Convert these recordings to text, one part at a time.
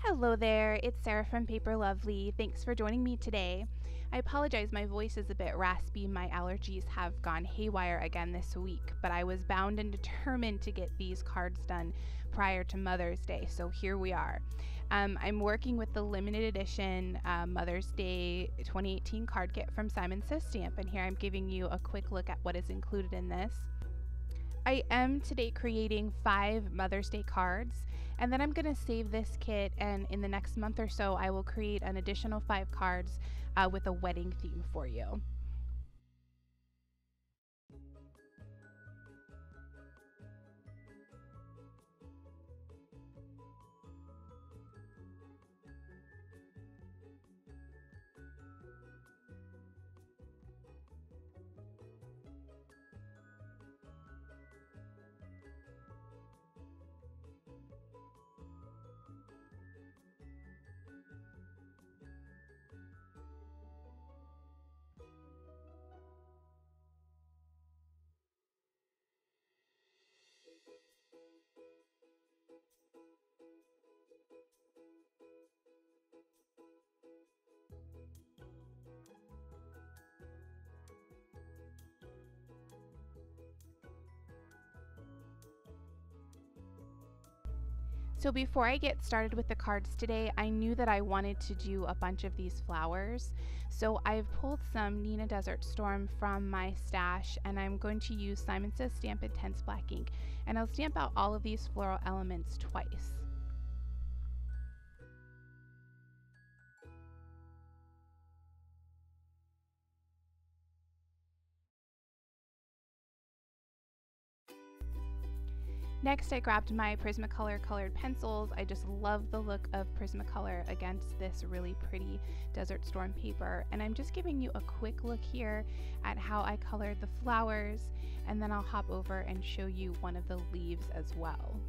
Hello there, it's Sarah from Paper Lovely. Thanks for joining me today. I apologize, my voice is a bit raspy. My allergies have gone haywire again this week, but I was bound and determined to get these cards done prior to Mother's Day, so here we are. I'm working with the limited edition Mother's Day 2018 card kit from Simon Says Stamp, and here I'm giving you a quick look at what is included in this. I am today creating 5 Mother's Day cards, and then I'm going to save this kit, and in the next month or so I will create an additional 5 cards with a wedding theme for you. So before I get started with the cards today, I knew that I wanted to do a bunch of these flowers. So I've pulled some Neenah Desert Storm from my stash, and I'm going to use Simon Says Stamp Intense Black ink, and I'll stamp out all of these floral elements twice. Next, I grabbed my Prismacolor colored pencils. I just love the look of Prismacolor against this really pretty Desert Storm paper. And I'm just giving you a quick look here at how I colored the flowers, and then I'll hop over and show you one of the leaves as well.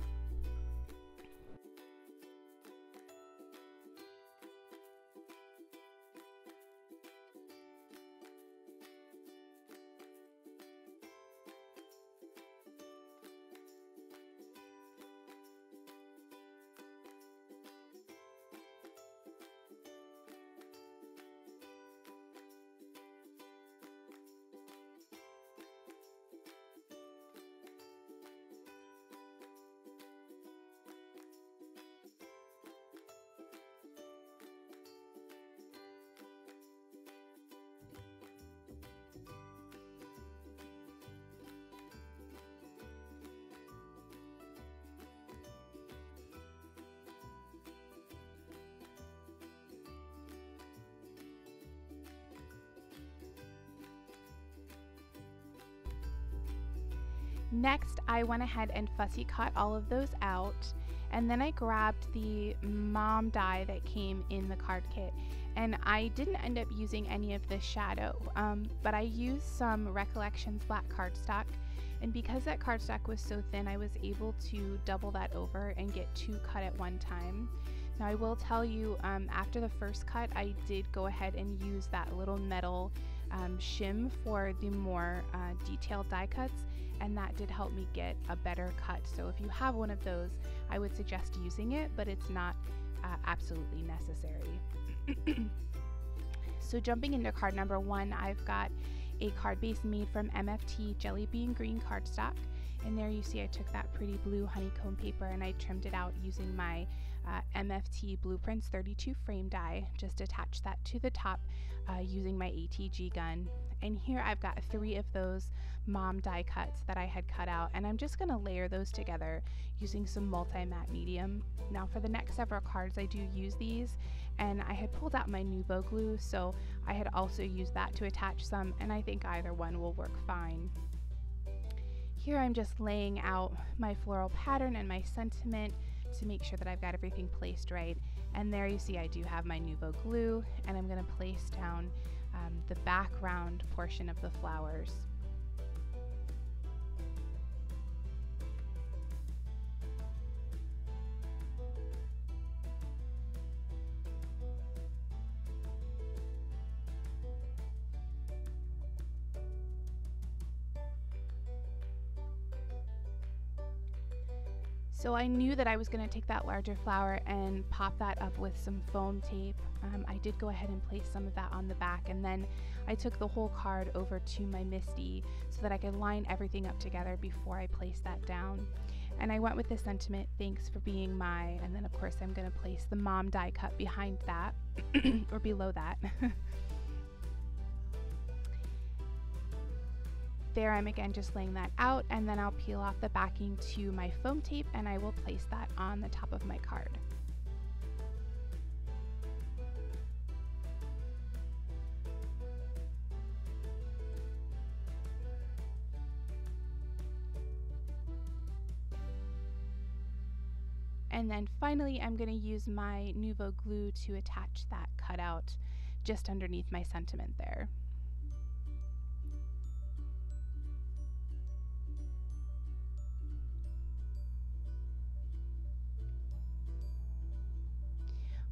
Next, I went ahead and fussy cut all of those out, and then I grabbed the mom die that came in the card kit, and I didn't end up using any of the shadow, but I used some Recollections black cardstock, and because that cardstock was so thin, I was able to double that over and get 2 cut at one time. Now I will tell you, after the first cut, I did go ahead and use that little metal shim for the more detailed die cuts, and that did help me get a better cut. So if you have one of those, I would suggest using it, but it's not absolutely necessary. So jumping into card number 1, I've got a card base made from MFT Jelly Bean Green cardstock, and there you see I took that pretty blue honeycomb paper and I trimmed it out using my MFT Blueprints 32 frame die. Just attach that to the top using my ATG gun. And here I've got 3 of those mom die cuts that I had cut out, and I'm just going to layer those together using some multi-matte medium. Now for the next several cards I do use these, and I had pulled out my Nuvo glue, so I had also used that to attach some, and I think either one will work fine. Here I'm just laying out my floral pattern and my sentiment to make sure that I've got everything placed right. And there you see I do have my Nuvo glue, and I'm going to place down the background portion of the flowers. So I knew that I was going to take that larger flower and pop that up with some foam tape. I did go ahead and place some of that on the back, and then I took the whole card over to my MISTI so that I could line everything up together before I placed that down. And I went with the sentiment, "Thanks for being my," and then of course I'm going to place the mom die cut behind that, or below that. There I'm again just laying that out, and then I'll peel off the backing to my foam tape and I will place that on the top of my card. And then finally I'm going to use my Nuvo glue to attach that cutout just underneath my sentiment there.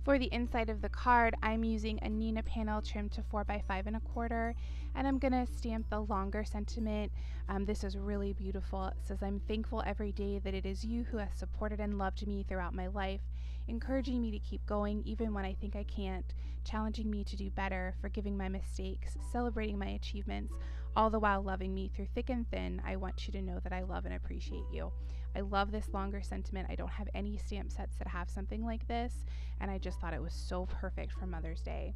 For the inside of the card, I'm using a Nina panel trimmed to 4x5 1/4, and I'm going to stamp the longer sentiment. This is really beautiful. It says, "I'm thankful every day that it is you who has supported and loved me throughout my life, encouraging me to keep going even when I think I can't, challenging me to do better, forgiving my mistakes, celebrating my achievements, all the while loving me through thick and thin. I want you to know that I love and appreciate you." I love this longer sentiment. I don't have any stamp sets that have something like this, and I just thought it was so perfect for Mother's Day.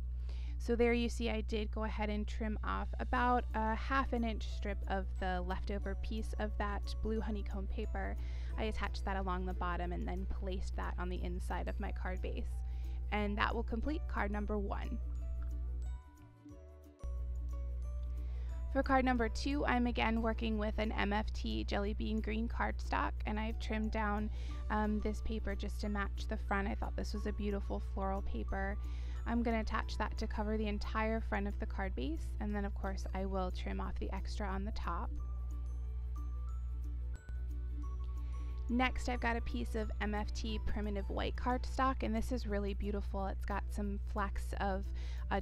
So there you see I did go ahead and trim off about a 1/2 inch strip of the leftover piece of that blue honeycomb paper. I attached that along the bottom and then placed that on the inside of my card base. And that will complete card number 1. For card number 2, I'm again working with an MFT Jelly Bean Green cardstock, and I've trimmed down this paper just to match the front. I thought this was a beautiful floral paper. I'm going to attach that to cover the entire front of the card base, and then of course I will trim off the extra on the top. Next, I've got a piece of MFT Primitive White cardstock, and this is really beautiful. It's got some flecks of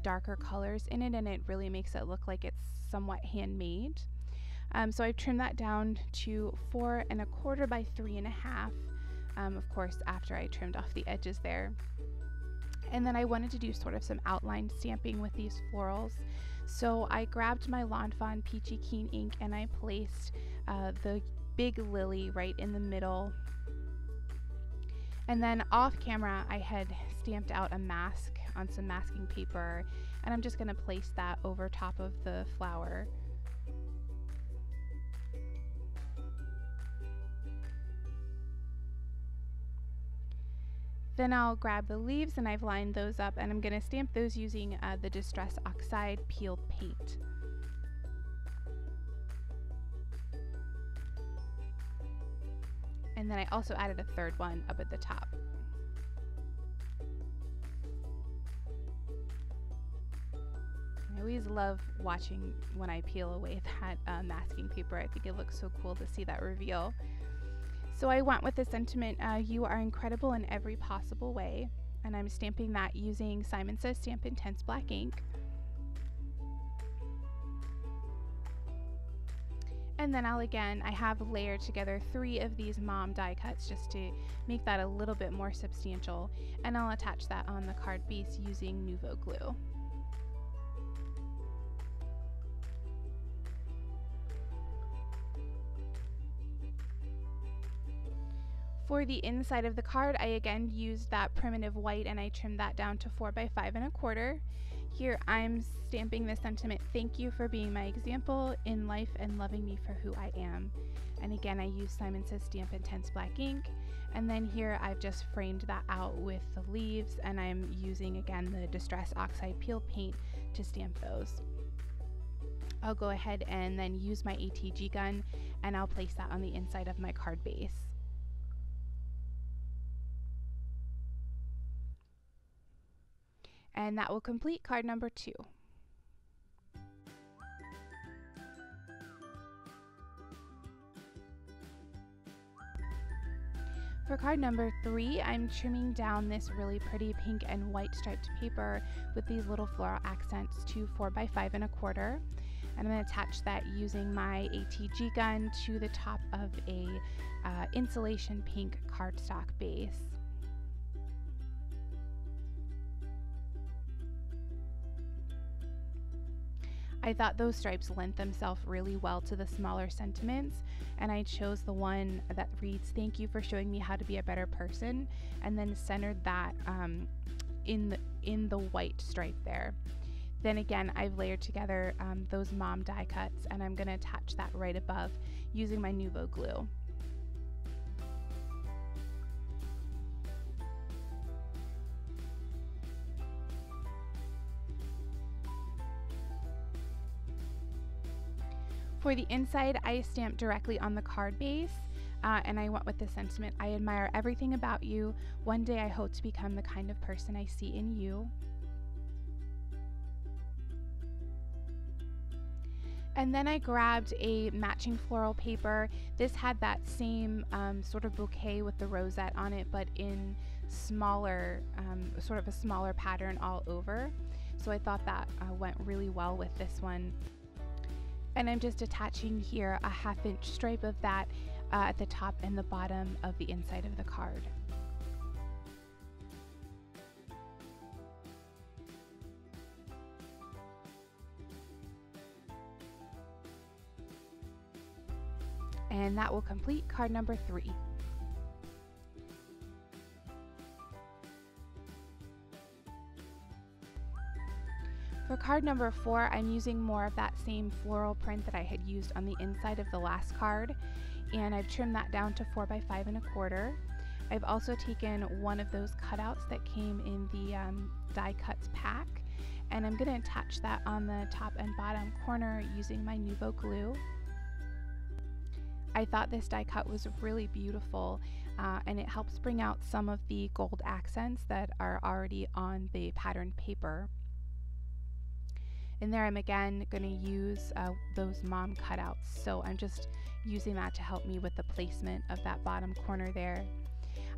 darker colors in it, and it really makes it look like it's somewhat handmade. So I've trimmed that down to 4 1/4 by 3 1/2, of course after I trimmed off the edges there. And then I wanted to do sort of some outline stamping with these florals. So I grabbed my Lawn Fawn Peachy Keen ink and I placed the big lily right in the middle. And then off camera I had stamped out a mask on some masking paper, and I'm just going to place that over top of the flower. Then I'll grab the leaves and I've lined those up, and I'm going to stamp those using the Distress Oxide peeled paint. And then I also added a third one up at the top. I always love watching when I peel away that masking paper. I think it looks so cool to see that reveal. So I went with the sentiment, "You are incredible in every possible way," and I'm stamping that using Simon Says Stamp Intense Black ink. And then I have layered together 3 of these mom die cuts just to make that a little bit more substantial, and I'll attach that on the card base using Nuvo glue. For the inside of the card, I again used that Primitive White and I trimmed that down to 4x5 1/4. Here I'm stamping the sentiment, "Thank you for being my example in life and loving me for who I am." And again, I use Simon Says Stamp Intense Black ink. And then here I've just framed that out with the leaves, and I'm using again the Distress Oxide peeled paint to stamp those. I'll go ahead and then use my ATG gun and I'll place that on the inside of my card base. And that will complete card number 2. For card number 3, I'm trimming down this really pretty pink and white striped paper with these little floral accents to 4x5 1/4. And I'm going to attach that using my ATG gun to the top of a insulation pink cardstock base. I thought those stripes lent themselves really well to the smaller sentiments, and I chose the one that reads, "Thank you for showing me how to be a better person," and then centered that in the white stripe there. Then again, I've layered together those mom die cuts, and I'm going to attach that right above using my Nuvo glue. For the inside, I stamped directly on the card base, and I went with the sentiment, "I admire everything about you. One day I hope to become the kind of person I see in you." And then I grabbed a matching floral paper. This had that same sort of bouquet with the rosette on it, but in smaller, sort of a smaller pattern all over. So I thought that went really well with this one. And I'm just attaching here a 1/2 inch stripe of that at the top and the bottom of the inside of the card. And that will complete card number 3. For card number 4, I'm using more of that same floral print that I had used on the inside of the last card, and I've trimmed that down to 4 by 5 1/4. I've also taken one of those cutouts that came in the die cuts pack, and I'm going to attach that on the top and bottom corner using my Nuvo glue. I thought this die cut was really beautiful, and it helps bring out some of the gold accents that are already on the patterned paper. And there I'm again going to use those mom cutouts, so I'm just using that to help me with the placement of that bottom corner there.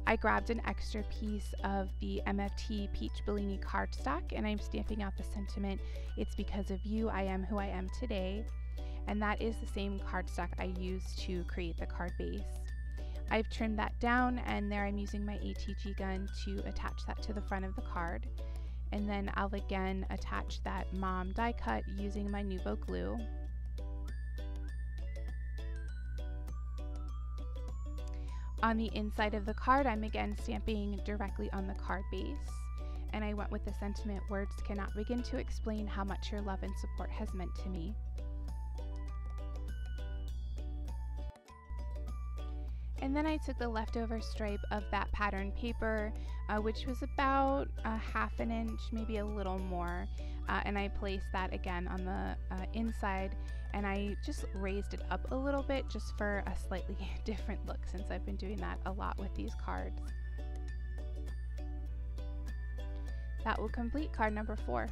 I grabbed an extra piece of the MFT Peach Bellini cardstock, and I'm stamping out the sentiment, "It's because of you I am who I am today." And that is the same cardstock I used to create the card base. I've trimmed that down, and there I'm using my ATG gun to attach that to the front of the card. And then I'll again attach that mom die cut using my Nuvo glue. On the inside of the card, I'm again stamping directly on the card base. And I went with the sentiment, "Words cannot begin to explain how much your love and support has meant to me." And then I took the leftover stripe of that pattern paper, which was about 1/2 inch, maybe a little more, and I placed that again on the inside, and I just raised it up a little bit just for a slightly different look, since I've been doing that a lot with these cards. That will complete card number 4.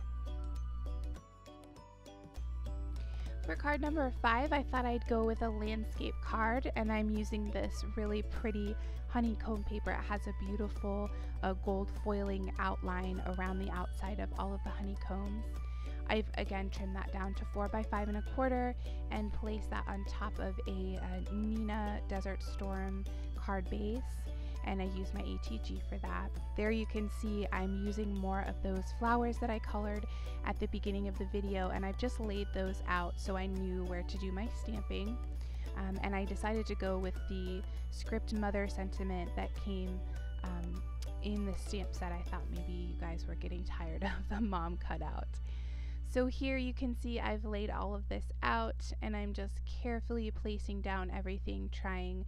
For card number 5, I thought I'd go with a landscape card, and I'm using this really pretty honeycomb paper. It has a beautiful gold foiling outline around the outside of all of the honeycombs. I've again trimmed that down to 4 by 5 1/4 and placed that on top of a Nina Desert Storm card base, and I use my ATG for that. There you can see I'm using more of those flowers that I colored at the beginning of the video, and I've just laid those out so I knew where to do my stamping. And I decided to go with the script mother sentiment that came in the stamp set. I thought maybe you guys were getting tired of the mom cutout. So here you can see I've laid all of this out, and I'm just carefully placing down everything, trying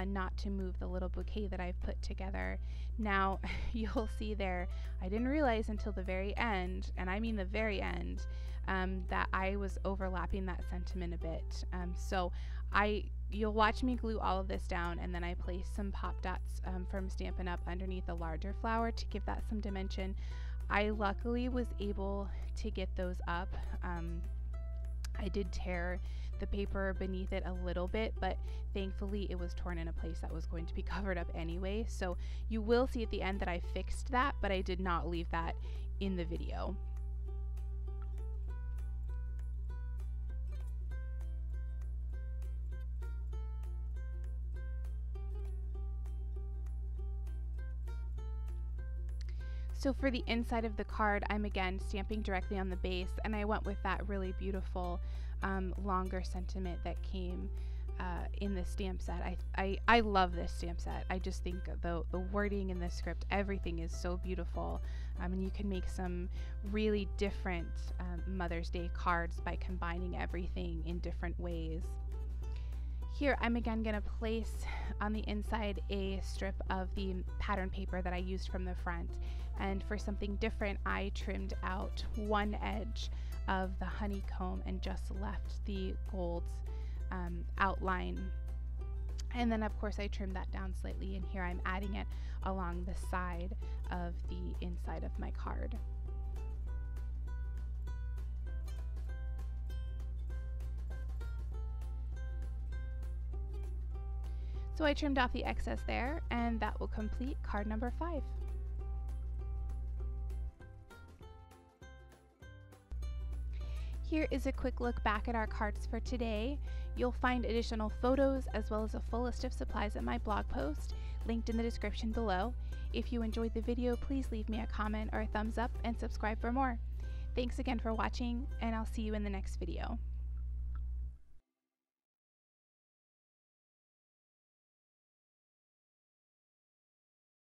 not to move the little bouquet that I've put together. Now you'll see there, I didn't realize until the very end, and I mean the very end, that I was overlapping that sentiment a bit. So you'll watch me glue all of this down, and then I place some pop dots from Stampin' Up! Underneath the larger flower to give that some dimension. I luckily was able to get those up. I did tear the paper beneath it a little bit, but thankfully it was torn in a place that was going to be covered up anyway. So you will see at the end that I fixed that, but I did not leave that in the video. So for the inside of the card, I'm again stamping directly on the base, and I went with that really beautiful longer sentiment that came in the stamp set. I love this stamp set. I just think the wording in the script, everything is so beautiful, and you can make some really different Mother's Day cards by combining everything in different ways. Here I'm again going to place on the inside a strip of the pattern paper that I used from the front, and for something different I trimmed out one edge of the honeycomb and just left the gold outline, and then of course I trimmed that down slightly, and here I'm adding it along the side of the inside of my card. So I trimmed off the excess there, and that will complete card number 5. Here is a quick look back at our cards for today. You'll find additional photos as well as a full list of supplies at my blog post, linked in the description below. If you enjoyed the video, please leave me a comment or a thumbs up and subscribe for more. Thanks again for watching, and I'll see you in the next video.